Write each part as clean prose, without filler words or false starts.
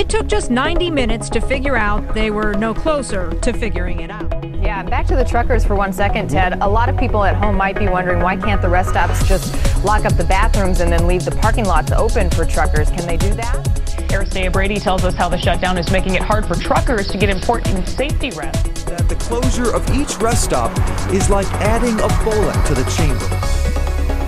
It took just 90 minutes to figure out they were no closer to figuring it out. Yeah, back to the truckers for 1 second, Ted. A lot of people at home might be wondering, why can't the rest stops just lock up the bathrooms and then leave the parking lots open for truckers? Can they do that? Aristea Brady tells us how the shutdown is making it hard for truckers to get important safety rests. That the closure of each rest stop is like adding a bullet to the chamber.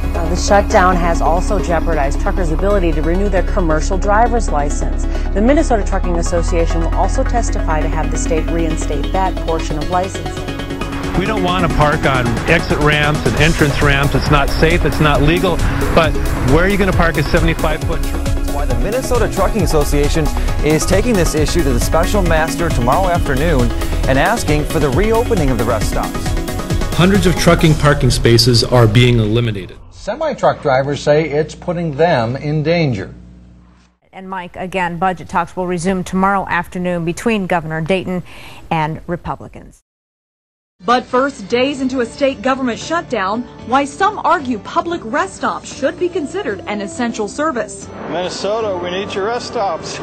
The shutdown has also jeopardized truckers' ability to renew their commercial driver's license. The Minnesota Trucking Association will also testify to have the state reinstate that portion of licensing. We don't want to park on exit ramps and entrance ramps. It's not safe, it's not legal, but where are you going to park a 75-foot truck? That's why the Minnesota Trucking Association is taking this issue to the special master tomorrow afternoon and asking for the reopening of the rest stops. Hundreds of trucking parking spaces are being eliminated. Semi-truck drivers say it's putting them in danger. And Mike, again, budget talks will resume tomorrow afternoon between Governor Dayton and Republicans. But first, days into a state government shutdown, why some argue public rest stops should be considered an essential service. Minnesota, we need your rest stops.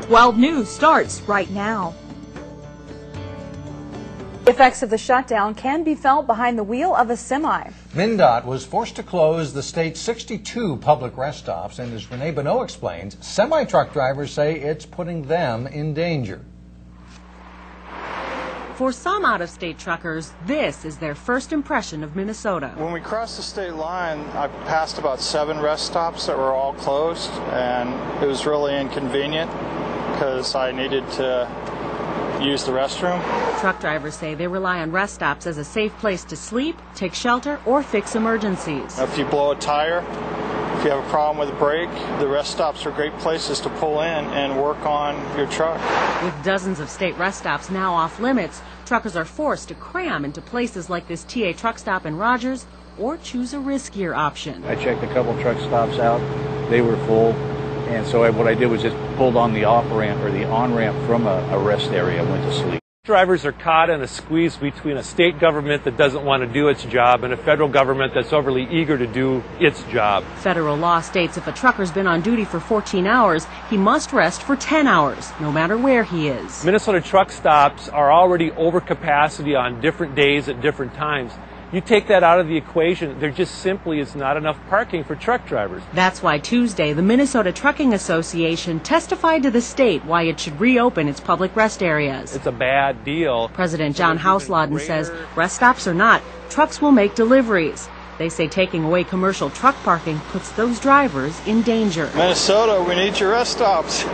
12 News starts right now. The effects of the shutdown can be felt behind the wheel of a semi. MnDOT was forced to close the state's 62 public rest stops, and as Renee Bonneau explains, semi-truck drivers say it's putting them in danger. For some out-of-state truckers, this is their first impression of Minnesota. When we crossed the state line, I passed about 7 rest stops that were all closed, and it was really inconvenient because I needed to use the restroom. Truck drivers say they rely on rest stops as a safe place to sleep, take shelter, or fix emergencies. If you blow a tire, if you have a problem with a brake, the rest stops are great places to pull in and work on your truck. With dozens of state rest stops now off limits, truckers are forced to cram into places like this TA truck stop in Rogers or choose a riskier option. I checked a couple truck stops out. They were full. And so what I did was just pulled on the off-ramp or the on-ramp from a rest area and went to sleep. Drivers are caught in a squeeze between a state government that doesn't want to do its job and a federal government that's overly eager to do its job. Federal law states if a trucker's been on duty for 14 hours, he must rest for 10 hours, no matter where he is. Minnesota truck stops are already over capacity on different days at different times. You take that out of the equation, there just simply is not enough parking for truck drivers. That's why Tuesday, the Minnesota Trucking Association testified to the state why it should reopen its public rest areas. It's a bad deal. President John Houseladden says rest stops or not, trucks will make deliveries. They say taking away commercial truck parking puts those drivers in danger. Minnesota, we need your rest stops.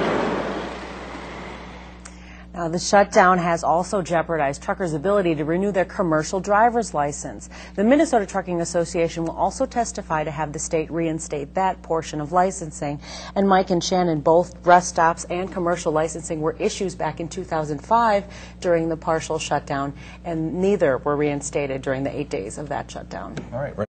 Now, the shutdown has also jeopardized truckers' ability to renew their commercial driver's license. The Minnesota Trucking Association will also testify to have the state reinstate that portion of licensing. And Mike and Shannon, both rest stops and commercial licensing were issues back in 2005 during the partial shutdown, and neither were reinstated during the 8 days of that shutdown. All right.